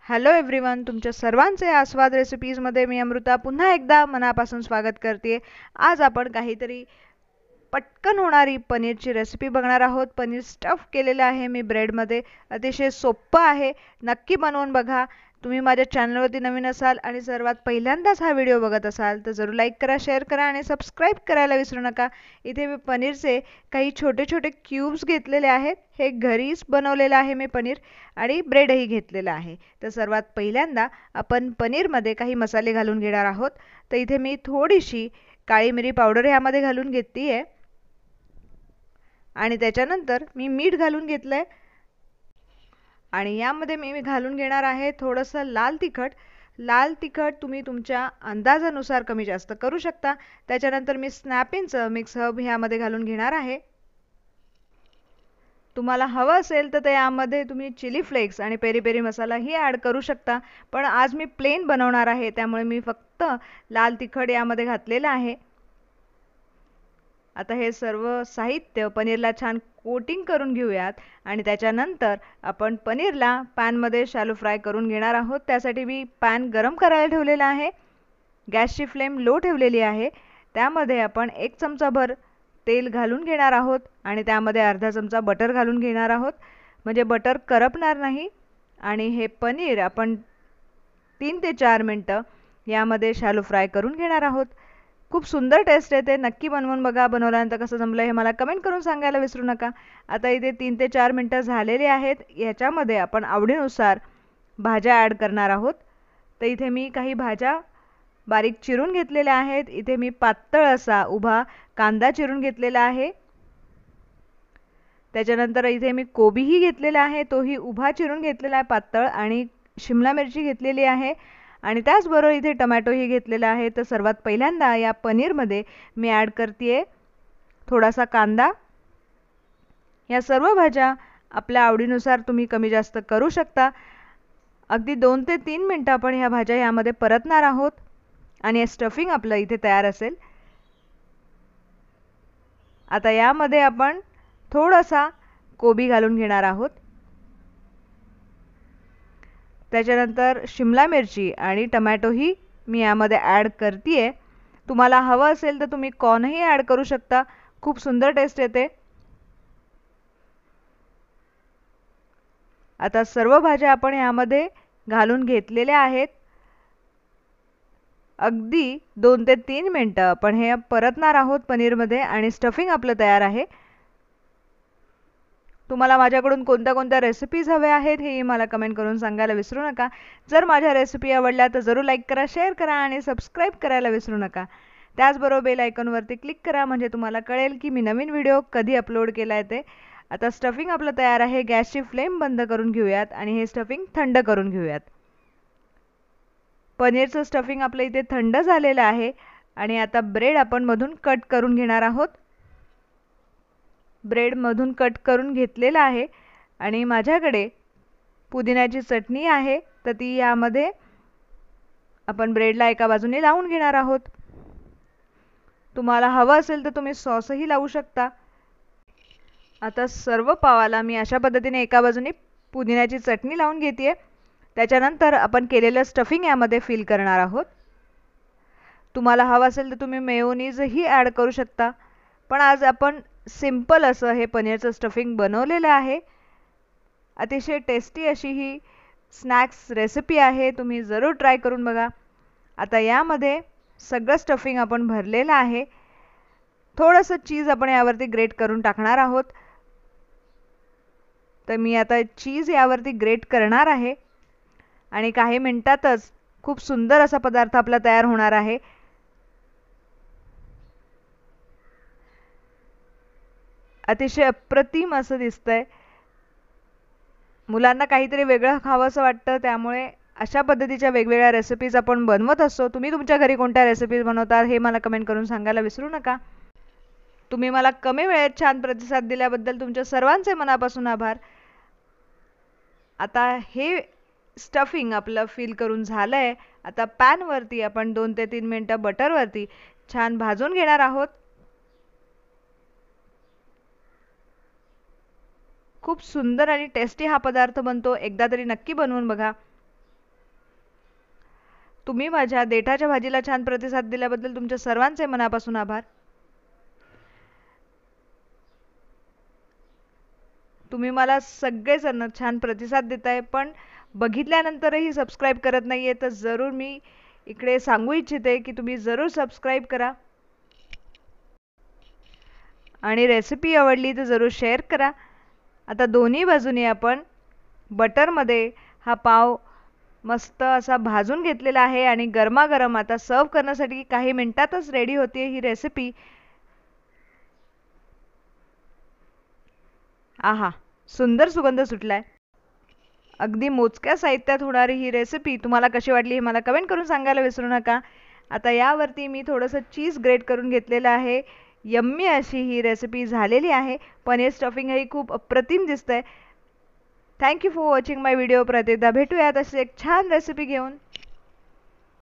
Hello everyone, तुमच्या सर्वांचे आस्वाद रेसिपीजमध्ये मी अमृता पुन्हा एकदा मनापासून स्वागत करते. आज आपण काहीतरी पटकन होणारी पनीरची रेसिपी बघणार आहोत. पनीर स्टफ केलेलं आहे मी ब्रेडमध्ये. अतिशय सोपं आहे, नक्की बनवून बघा. तुम्ही माझ्या चॅनलवरती नवीन असाल आणि सर्वात पहिल्यांदाच हा व्हिडिओ बघत असाल तर जरूर लाईक करा, शेअर करा आणि सबस्क्राईब करायला विसरू नका. इथे मी पनीरचे काही छोटे छोटे क्यूब्स घेतलेले आहेत. हे घरीच बनवलेलं आहे मी पनीर आणि ब्रेडही घेतलेला आहे. तर सर्वात पहिल्यांदा आपण पनीरमध्ये काही मसाले घालून घेणार आहोत. तर इथे मी थोडीशी काळी मिरी पावडर ह्यामध्ये घालून घेतली आणि त्याच्यानंतर मी मीठ घालून घेतलंय आणि यामध्ये मी घालून घेणार आहे थोडंसं लाल तिखट. लाल तिखट तुम्ही तुमच्या अंदाजानुसार कमी जास्त करू शकता. त्याच्यानंतर मी स्नॅपिनचं मिक्स हर्ब ह्यामध्ये घालून घेणार आहे. तुम्हाला हवं असेल तर यामध्ये तुम्ही चिली फ्लेक्स आणि पेरी पेरी मसालाही ॲड करू शकता, पण आज मी प्लेन बनवणार आहे त्यामुळे मी फक्त लाल तिखट यामध्ये घातलेलं आहे. आता हे सर्व साहित्य पनीरला छान कोटिंग करून घेऊयात आणि त्याच्यानंतर आपण पनीरला पॅनमध्ये शॅलो फ्राय करून घेणार आहोत. त्यासाठी मी पॅन गरम करायला ठेवलेला आहे. गॅसची फ्लेम लो ठेवलेली आहे. त्यामध्ये आपण 1 चमचाभर तेल घालून घेणार आहोत आणि त्यामध्ये अर्धा चमचा बटर घालून घेणार आहोत, म्हणजे बटर करपणार नाही. आणि हे पनीर आपण 3 ते 4 मिनटं यामध्ये शॅलो फ्राय करून घेणार आहोत. खूप सुंदर टेस्ट येते, नक्की बनवून बघा. बनवल्यानंतर कसं जमलं हे मला कमेंट करून सांगायला विसरू नका. आता इथे 3 ते 4 मिनटं झालेले आहेत. याच्यामध्ये आपण आवडीनुसार भाज्या ॲड करणार आहोत. तर इथे मी काही भाज्या बारीक चिरून घेतलेल्या आहेत. इथे मी पातळ असा उभा कांदा चिरून घेतलेला आहे. त्याच्यानंतर इथे मी कोबीही घेतलेला आहे, तोही उभा चिरून घेतलेला आहे पातळ, आणि शिमला मिरची घेतलेली आहे आणि त्याचबरोबर इथे टोमॅटोही घेतलेला आहे. तर सर्वात पहिल्यांदा या पनीरमध्ये मी ॲड करते थोडासा कांदा. या सर्व भाज्या आपल्या आवडीनुसार तुम्ही कमी जास्त करू शकता. अगदी 2 ते 3 मिनटं आपण ह्या भाज्या यामध्ये परतणार आहोत आणि स्टफिंग आपलं इथे तयार असेल. आता यामध्ये आपण थोडासा कोबी घालून घेणार आहोत. त्याच्यानंतर शिमला मिरची आणि टोमॅटोही मी यामध्ये ॲड करते. तुम्हाला हवं असेल तर तुम्ही कॉर्नही ॲड करू शकता, खूप सुंदर टेस्ट येते. आता सर्व भाज्या आपण यामध्ये घालून घेतलेल्या आहेत. अगदी 2 ते 3 मिनटं आपण हे परतणार आहोत पनीरमध्ये आणि स्टफिंग आपलं तयार आहे. तुम्हाला माझ्याकडून कोणत्या कोणत्या रेसिपीज हव्या आहेत हेही मला कमेंट करून सांगायला विसरू नका. जर माझ्या रेसिपी आवडल्या तर जरूर लाईक करा, शेअर करा आणि सबस्क्राईब करायला विसरू नका. त्याचबरोबर बेल आयकॉनवरती क्लिक करा, म्हणजे तुम्हाला कळेल की मी नवीन व्हिडिओ कधी अपलोड केला आहे ते. आता स्टफिंग आपलं तयार आहे. गॅसची फ्लेम बंद करून घेऊयात आणि हे स्टफिंग थंड करून घेऊयात. पनीरचं स्टफिंग आपलं इथे थंड झालेलं आहे आणि आता ब्रेड आपण मधून कट करून घेणार आहोत. ब्रेड मधून कट करून घेतलेला आहे आणि माझ्याकडे पुदिन्याची चटणी आहे, तर ती यामध्ये आपण ब्रेडला एका बाजूने लावून घेणार आहोत. तुम्हाला हवं असेल तर तुम्ही सॉसही लावू शकता. आता सर्व पावाला मी अशा पद्धतीने एका बाजूने पुदिन्याची चटणी लावून घेते. त्याच्यानंतर आपण केलेलं स्टफिंग यामध्ये फिल करणार आहोत. तुम्हाला हवं असेल तर तुम्ही मेयोनीजही ॲड करू शकता, पण आज आपण सिंपल असं हे पनीरचं स्टफिंग बनवलेलं आहे. अतिशय टेस्टी अशी ही स्नॅक्स रेसिपी आहे, तुम्ही जरूर ट्राय करून बघा. आता यामध्ये सगळं स्टफिंग आपण भरलेलं आहे. थोडंसं चीज आपण यावरती ग्रेट करून टाकणार आहोत. तर मी आता चीज यावरती ग्रेट करणार आहे आणि काही मिनिटातच खूप सुंदर असा पदार्थ आपला तयार होणार आहे. अतिशय अप्रतिम असं दिसतंय. मुलांना काहीतरी वेगळं खावंसं वाटतं, त्यामुळे अशा पद्धतीच्या वेगवेगळ्या रेसिपीज आपण बनवत असतो. तुम्ही तुमच्या घरी कोणत्या रेसिपीज बनवतात हे मला कमेंट करून सांगायला विसरू नका. तुम्ही मला कमी वेळेत छान प्रतिसाद दिल्याबद्दल तुमच्या सर्वांचे मनापासून आभार. आता हे स्टफिंग आपलं फिल करून झालंय. आता पॅनवरती आपण 2 ते 3 मिनटं बटरवरती छान भाजून घेणार आहोत. खूप सुंदर आणि टेस्टी हा पदार्थ बनतो. एकदा तरी नक्की बनवून बघा. तुम्ही माझ्या देठाच्या भाजीला छान प्रतिसाद दिल्याबद्दल तुमच्या सर्वांचे मनापासून आभार. तुम्ही मला सगळेजण छान प्रतिसाद देताय, पण बघितल्यानंतरही सबस्क्राईब करत नाहीये, तर जरूर मी इकडे सांगू इच्छिते की तुम्ही जरूर सबस्क्राईब करा आणि रेसिपी आवडली तर जरूर शेअर करा. आता दोन्ही बाजूने आपण बटरमध्ये हा पाव मस्त असा भाजून घेतलेला आहे आणि गरमागरम आता सर्व करण्यासाठी काही मिनिटातच रेडी होते ही रेसिपी. आहा, सुंदर सुगंध सुटलाय. अगदी मोजक्या साहित्यात होणारी ही रेसिपी तुम्हाला कशी वाटली हे मला कमेंट करून सांगायला विसरू नका. आता यावरती मी थोडंसं चीज ग्रेट करून घेतलेलं आहे. यम्मी अशी ही रेसिपी झालेली आहे. पनीर स्टफिंगही खूप अप्रतिम दिसतंय. Thank you for watching my video. परत एकदा भेटूयात अशी एक छान रेसिपी घेऊन.